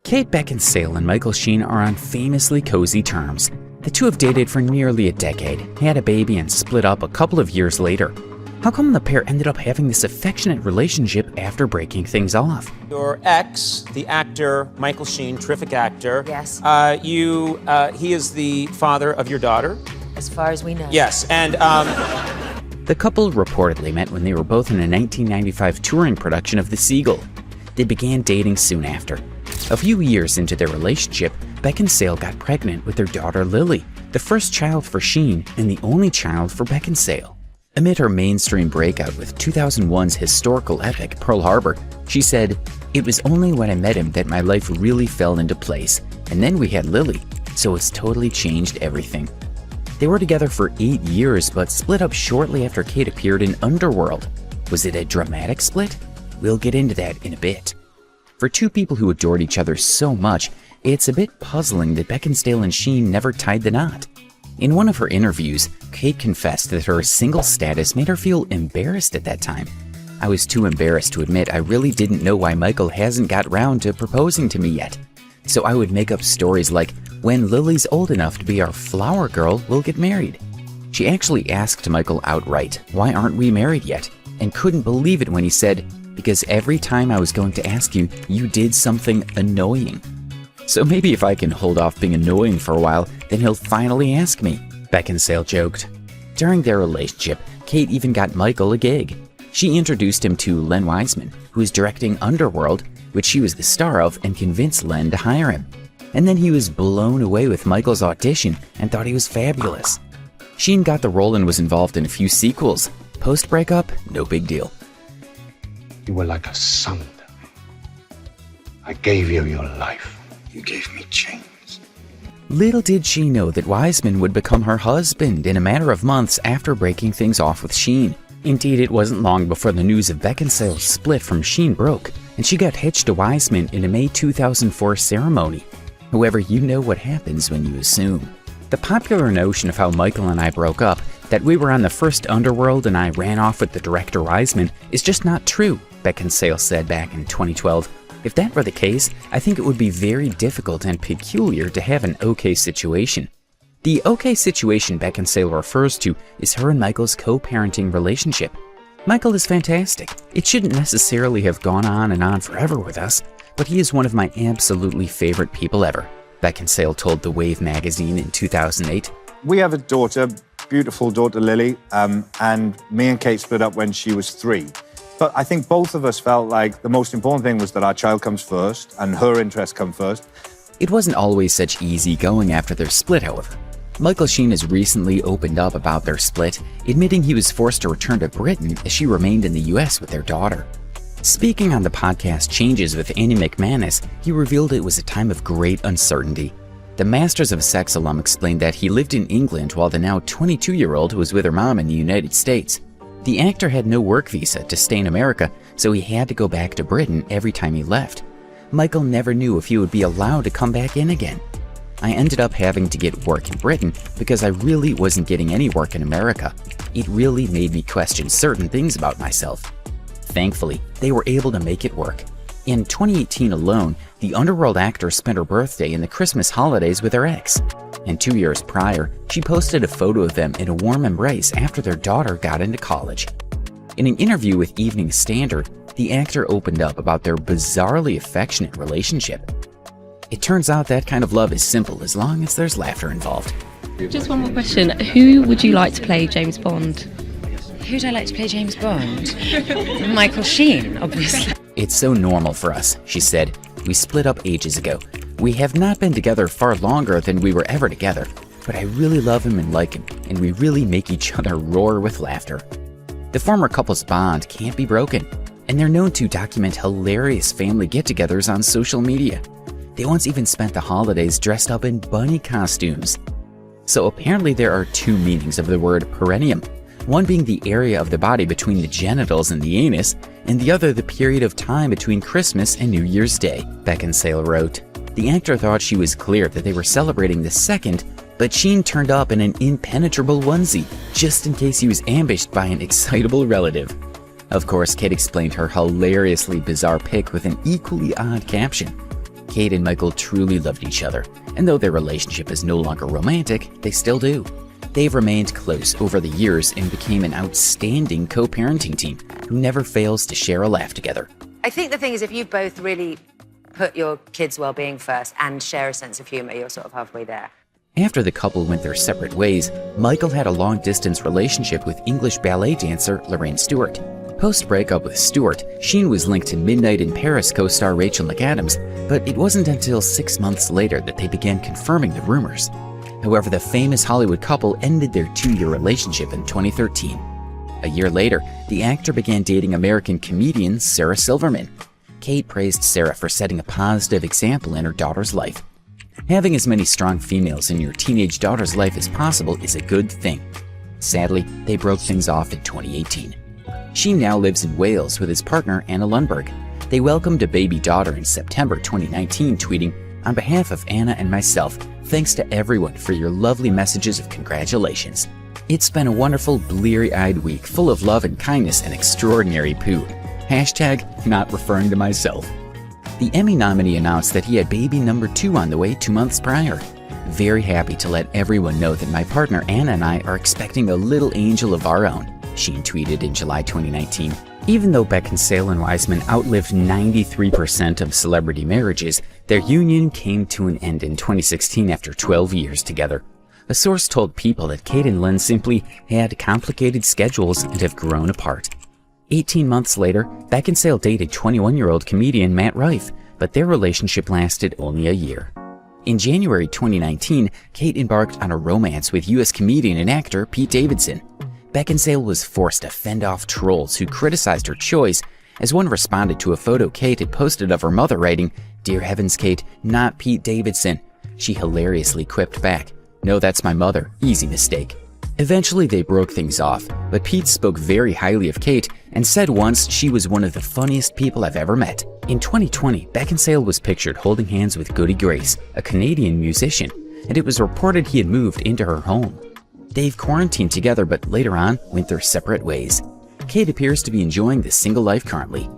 Kate Beckinsale and Michael Sheen are on famously cozy terms. The two have dated for nearly a decade, had a baby, and split up a couple of years later. How come the pair ended up having this affectionate relationship after breaking things off? Your ex, the actor Michael Sheen, terrific actor. Yes. He is the father of your daughter. As far as we know. Yes, and The couple reportedly met when they were both in a 1995 touring production of The Seagull. They began dating soon after. A few years into their relationship, Beckinsale got pregnant with their daughter Lily, the first child for Sheen and the only child for Beckinsale. Amid her mainstream breakout with 2001's historical epic Pearl Harbor, she said, "It was only when I met him that my life really fell into place, and then we had Lily, so it's totally changed everything." They were together for 8 years, but split up shortly after Kate appeared in Underworld. Was it a dramatic split? We'll get into that in a bit. For two people who adored each other so much, it's a bit puzzling that Beckinsale and Sheen never tied the knot. In one of her interviews, Kate confessed that her single status made her feel embarrassed at that time. "I was too embarrassed to admit I really didn't know why Michael hasn't got round to proposing to me yet. So I would make up stories like, when Lily's old enough to be our flower girl, we'll get married." She actually asked Michael outright, "Why aren't we married yet?" and couldn't believe it when he said, "Because every time I was going to ask you, you did something annoying. So maybe if I can hold off being annoying for a while, then he'll finally ask me," Beckinsale joked. During their relationship, Kate even got Michael a gig. She introduced him to Len Wiseman, who was directing Underworld, which she was the star of, and convinced Len to hire him. And then he was blown away with Michael's audition and thought he was fabulous. Sheen got the role and was involved in a few sequels. Post-breakup, no big deal. You were like a son to me. I gave you your life. You gave me chains. Little did she know that Wiseman would become her husband in a matter of months after breaking things off with Sheen. Indeed, it wasn't long before the news of Beckinsale's split from Sheen broke, and she got hitched to Wiseman in a May 2004 ceremony. However, you know what happens when you assume. The popular notion of how Michael and I broke up, that we were on the first Underworld and I ran off with the director Wiseman, is just not true, Beckinsale said back in 2012. If that were the case, I think it would be very difficult and peculiar to have an okay situation. The okay situation Beckinsale refers to is her and Michael's co-parenting relationship. Michael is fantastic. It shouldn't necessarily have gone on and on forever with us, but he is one of my absolutely favorite people ever, Beckinsale told The Wave magazine in 2008. We have a daughter, beautiful daughter Lily, and me and Kate split up when she was 3. But I think both of us felt like the most important thing was that our child comes first and her interests come first. It wasn't always such easy going after their split, however. Michael Sheen has recently opened up about their split, admitting he was forced to return to Britain as she remained in the US with their daughter. Speaking on the podcast Changes with Annie McManus, he revealed it was a time of great uncertainty. The Masters of Sex alum explained that he lived in England while the now 22-year-old was with her mom in the United States. The actor had no work visa to stay in America, so he had to go back to Britain every time he left. Michael never knew if he would be allowed to come back in again. "I ended up having to get work in Britain because I really wasn't getting any work in America. It really made me question certain things about myself. Thankfully, they were able to make it work." In 2018 alone, the Underworld actor spent her birthday and the Christmas holidays with her ex. And 2 years prior, she posted a photo of them in a warm embrace after their daughter got into college. In an interview with Evening Standard, the actor opened up about their bizarrely affectionate relationship. "It turns out that kind of love is simple as long as there's laughter involved." Just one more question. Who would you like to play James Bond? Who'd I like to play James Bond? Michael Sheen, obviously. "It's so normal for us," she said. "We split up ages ago. We have not been together far longer than we were ever together, but I really love him and like him, and we really make each other roar with laughter." The former couple's bond can't be broken, and they're known to document hilarious family get-togethers on social media. They once even spent the holidays dressed up in bunny costumes. So apparently there are two meanings of the word perineum, one being the area of the body between the genitals and the anus, and the other the period of time between Christmas and New Year's Day, Beckinsale wrote. The actor thought she was clear that they were celebrating the second, but Sheen turned up in an impenetrable onesie, just in case he was ambushed by an excitable relative. Of course, Kate explained her hilariously bizarre pic with an equally odd caption. Kate and Michael truly loved each other, and though their relationship is no longer romantic, they still do. They've remained close over the years and became an outstanding co-parenting team who never fails to share a laugh together. I think the thing is, if you both really put your kids' well-being first and share a sense of humor, you're sort of halfway there. After the couple went their separate ways, Michael had a long-distance relationship with English ballet dancer Lorraine Stewart. Post-breakup with Stewart, Sheen was linked to Midnight in Paris co-star Rachel McAdams, but it wasn't until 6 months later that they began confirming the rumors. However, the famous Hollywood couple ended their 2-year relationship in 2013. A year later, the actor began dating American comedian Sarah Silverman. Kate praised Sarah for setting a positive example in her daughter's life. Having as many strong females in your teenage daughter's life as possible is a good thing. Sadly, they broke things off in 2018. Sheen now lives in Wales with his partner Anna Lundberg. They welcomed a baby daughter in September 2019, tweeting, "On behalf of Anna and myself, thanks to everyone for your lovely messages of congratulations. It's been a wonderful, bleary-eyed week full of love and kindness and extraordinary poo. Hashtag not referring to myself." The Emmy nominee announced that he had baby number 2 on the way 2 months prior. "Very happy to let everyone know that my partner Anna and I are expecting a little angel of our own," Sheen tweeted in July 2019. Even though Beckinsale and Wiseman outlived 93% of celebrity marriages, their union came to an end in 2016 after 12 years together. A source told People that Kate and Lynn simply had complicated schedules and have grown apart. 18 months later, Beckinsale dated 21-year-old comedian Matt Rife, but their relationship lasted only a year. In January 2019, Kate embarked on a romance with U.S. comedian and actor Pete Davidson. Beckinsale was forced to fend off trolls who criticized her choice, as one responded to a photo Kate had posted of her mother writing, "Dear heavens, Kate, not Pete Davidson." She hilariously quipped back, "No, that's my mother, easy mistake." Eventually they broke things off, but Pete spoke very highly of Kate and said once she was one of the funniest people I've ever met. In 2020, Beckinsale was pictured holding hands with Goody Grace, a Canadian musician, and it was reported he had moved into her home. They've quarantined together, but later on went their separate ways. Kate appears to be enjoying the single life currently.